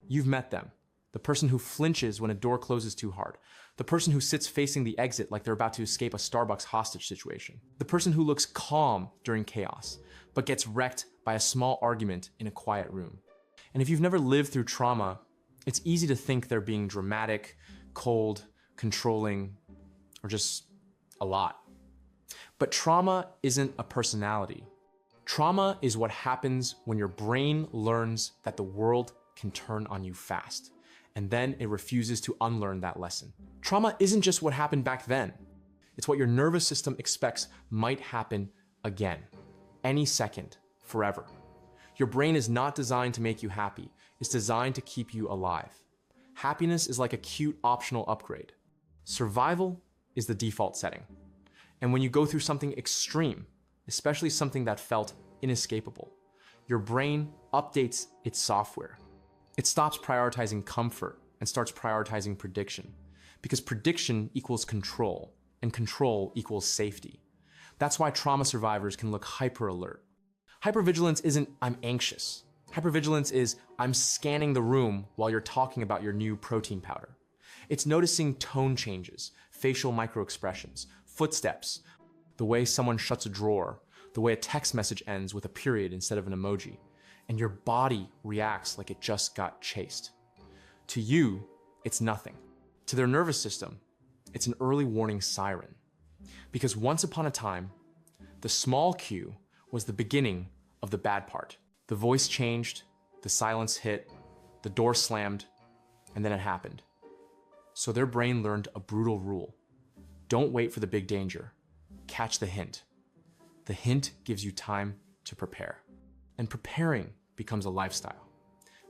You've met them. The person who flinches when a door closes too hard. The person who sits facing the exit like they're about to escape a Starbucks hostage situation. The person who looks calm during chaos, but gets wrecked by a small argument in a quiet room. And if you've never lived through trauma, it's easy to think they're being dramatic, cold, controlling, or just a lot. But trauma isn't a personality. Trauma is what happens when your brain learns that the world can turn on you fast, and then it refuses to unlearn that lesson. Trauma isn't just what happened back then. It's what your nervous system expects might happen again, any second, forever. Your brain is not designed to make you happy. It's designed to keep you alive. Happiness is like a cute optional upgrade. Survival is the default setting. And when you go through something extreme, especially something that felt inescapable, your brain updates its software. It stops prioritizing comfort and starts prioritizing prediction, because prediction equals control, and control equals safety. That's why trauma survivors can look hyper alert. Hypervigilance isn't "I'm anxious." Hypervigilance is "I'm scanning the room while you're talking about your new protein powder." It's noticing tone changes, facial microexpressions, footsteps, the way someone shuts a drawer, the way a text message ends with a period instead of an emoji, and your body reacts like it just got chased. To you, it's nothing. To their nervous system, it's an early warning siren. Because once upon a time, the small cue was the beginning of the bad part. The voice changed, the silence hit, the door slammed, and then it happened. So their brain learned a brutal rule. Don't wait for the big danger. Catch the hint. The hint gives you time to prepare. And preparing becomes a lifestyle.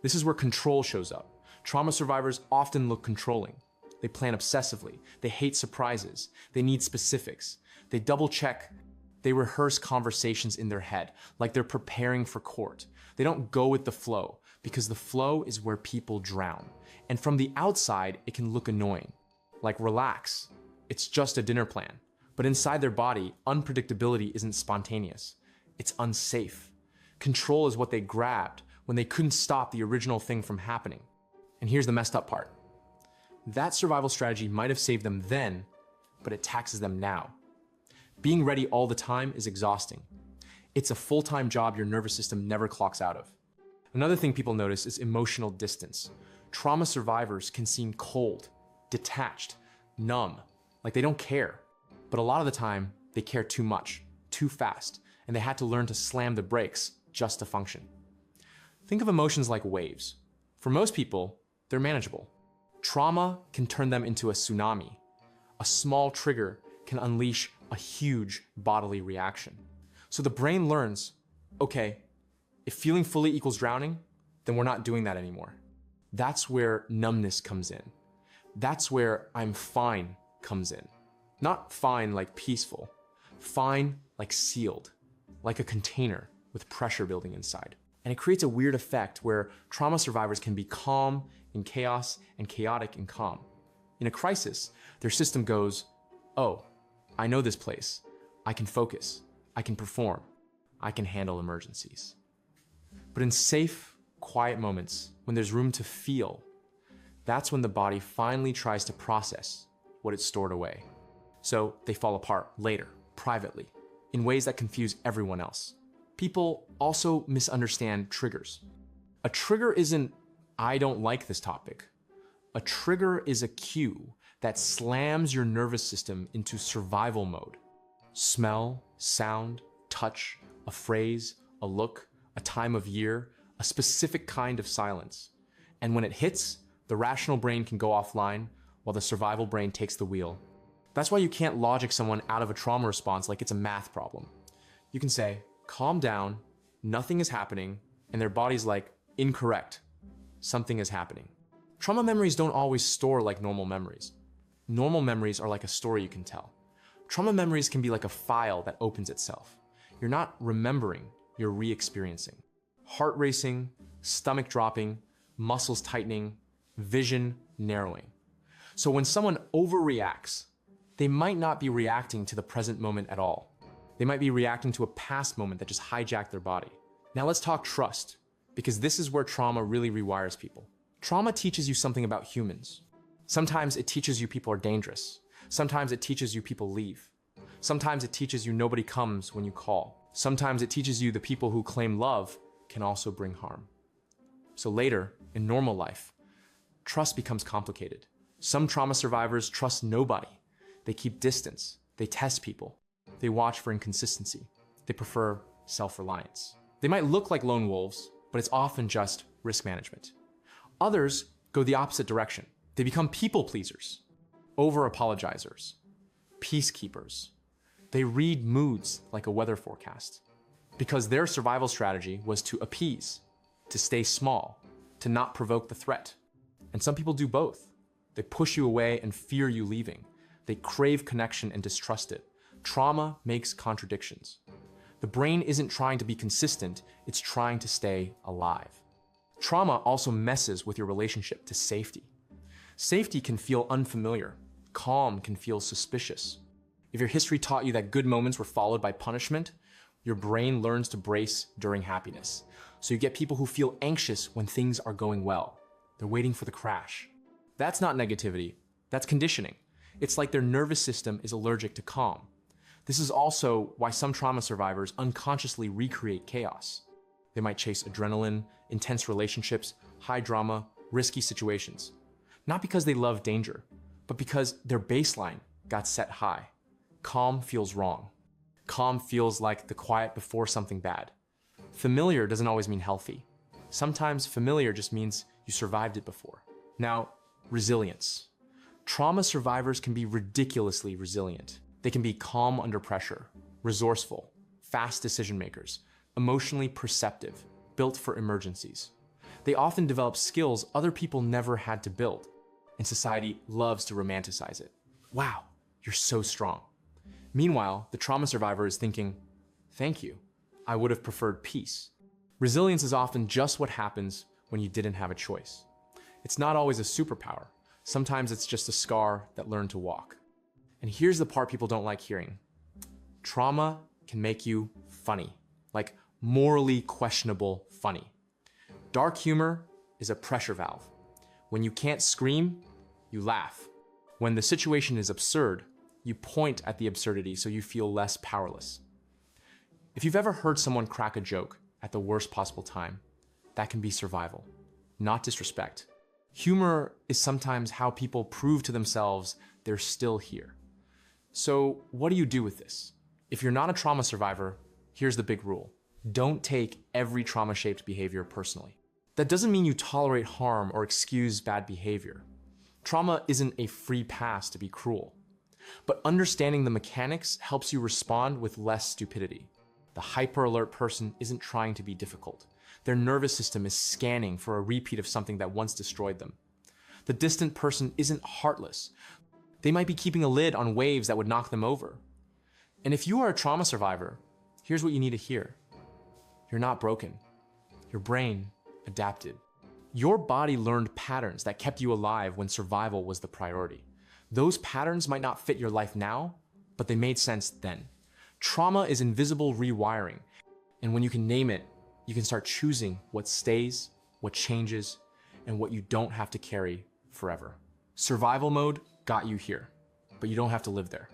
This is where control shows up. Trauma survivors often look controlling. They plan obsessively. They hate surprises. They need specifics. They double check. They rehearse conversations in their head, like they're preparing for court. They don't go with the flow, because the flow is where people drown. And from the outside, it can look annoying. Like, relax. It's just a dinner plan. But inside their body, unpredictability isn't spontaneous. It's unsafe. Control is what they grabbed when they couldn't stop the original thing from happening. And here's the messed up part. That survival strategy might have saved them then, but it taxes them now. Being ready all the time is exhausting. It's a full-time job your nervous system never clocks out of. Another thing people notice is emotional distance. Trauma survivors can seem cold, detached, numb, like they don't care. But a lot of the time, they care too much, too fast, and they had to learn to slam the brakes just to function. Think of emotions like waves. For most people, they're manageable. Trauma can turn them into a tsunami. A small trigger can unleash a huge bodily reaction. So the brain learns, okay, if feeling fully equals drowning, then we're not doing that anymore. That's where numbness comes in. That's where "I'm fine" comes in. Not fine like peaceful, fine like sealed, like a container with pressure building inside. And it creates a weird effect where trauma survivors can be calm in chaos and chaotic in calm. In a crisis, their system goes, oh, I know this place. I can focus. I can perform. I can handle emergencies. But in safe, quiet moments, when there's room to feel, that's when the body finally tries to process what it's stored away. So they fall apart later, privately, in ways that confuse everyone else. People also misunderstand triggers. A trigger isn't, I don't like this topic. A trigger is a cue that slams your nervous system into survival mode. Smell, sound, touch, a phrase, a look, a time of year, a specific kind of silence. And when it hits, the rational brain can go offline while the survival brain takes the wheel. That's why you can't logic someone out of a trauma response like it's a math problem. You can say, calm down, nothing is happening, and their body's like, incorrect, something is happening. Trauma memories don't always store like normal memories. Normal memories are like a story you can tell. Trauma memories can be like a file that opens itself. You're not remembering, you're re-experiencing. Heart racing, stomach dropping, muscles tightening, vision narrowing. So when someone overreacts, they might not be reacting to the present moment at all. They might be reacting to a past moment that just hijacked their body. Now let's talk trust, because this is where trauma really rewires people. Trauma teaches you something about humans. Sometimes it teaches you people are dangerous. Sometimes it teaches you people leave. Sometimes it teaches you nobody comes when you call. Sometimes it teaches you the people who claim love can also bring harm. So later, in normal life, trust becomes complicated. Some trauma survivors trust nobody. They keep distance. They test people. They watch for inconsistency. They prefer self-reliance. They might look like lone wolves, but it's often just risk management. Others go the opposite direction. They become people pleasers, over-apologizers, peacekeepers. They read moods like a weather forecast because their survival strategy was to appease, to stay small, to not provoke the threat. And some people do both. They push you away and fear you leaving. They crave connection and distrust it. Trauma makes contradictions. The brain isn't trying to be consistent, it's trying to stay alive. Trauma also messes with your relationship to safety. Safety can feel unfamiliar. Calm can feel suspicious. If your history taught you that good moments were followed by punishment, your brain learns to brace during happiness. So you get people who feel anxious when things are going well. They're waiting for the crash. That's not negativity, that's conditioning. It's like their nervous system is allergic to calm. This is also why some trauma survivors unconsciously recreate chaos. They might chase adrenaline, intense relationships, high drama, risky situations. Not because they love danger, but because their baseline got set high. Calm feels wrong. Calm feels like the quiet before something bad. Familiar doesn't always mean healthy. Sometimes familiar just means you survived it before. Now, resilience. Trauma survivors can be ridiculously resilient. They can be calm under pressure, resourceful, fast decision makers, emotionally perceptive, built for emergencies. They often develop skills other people never had to build, and society loves to romanticize it. Wow, you're so strong. Meanwhile, the trauma survivor is thinking, thank you, I would have preferred peace. Resilience is often just what happens when you didn't have a choice. It's not always a superpower. Sometimes it's just a scar that learned to walk. And here's the part people don't like hearing. Trauma can make you funny, like morally questionable funny. Dark humor is a pressure valve. When you can't scream, you laugh. When the situation is absurd, you point at the absurdity so you feel less powerless. If you've ever heard someone crack a joke at the worst possible time, that can be survival, not disrespect. Humor is sometimes how people prove to themselves they're still here. So what do you do with this? If you're not a trauma survivor, here's the big rule. Don't take every trauma-shaped behavior personally. That doesn't mean you tolerate harm or excuse bad behavior. Trauma isn't a free pass to be cruel. But understanding the mechanics helps you respond with less stupidity. The hyper-alert person isn't trying to be difficult. Their nervous system is scanning for a repeat of something that once destroyed them. The distant person isn't heartless. They might be keeping a lid on waves that would knock them over. And if you are a trauma survivor, here's what you need to hear. You're not broken. Your brain adapted. Your body learned patterns that kept you alive when survival was the priority. Those patterns might not fit your life now, but they made sense then. Trauma is invisible rewiring, and when you can name it, you can start choosing what stays, what changes, and what you don't have to carry forever. Survival mode got you here, but you don't have to live there.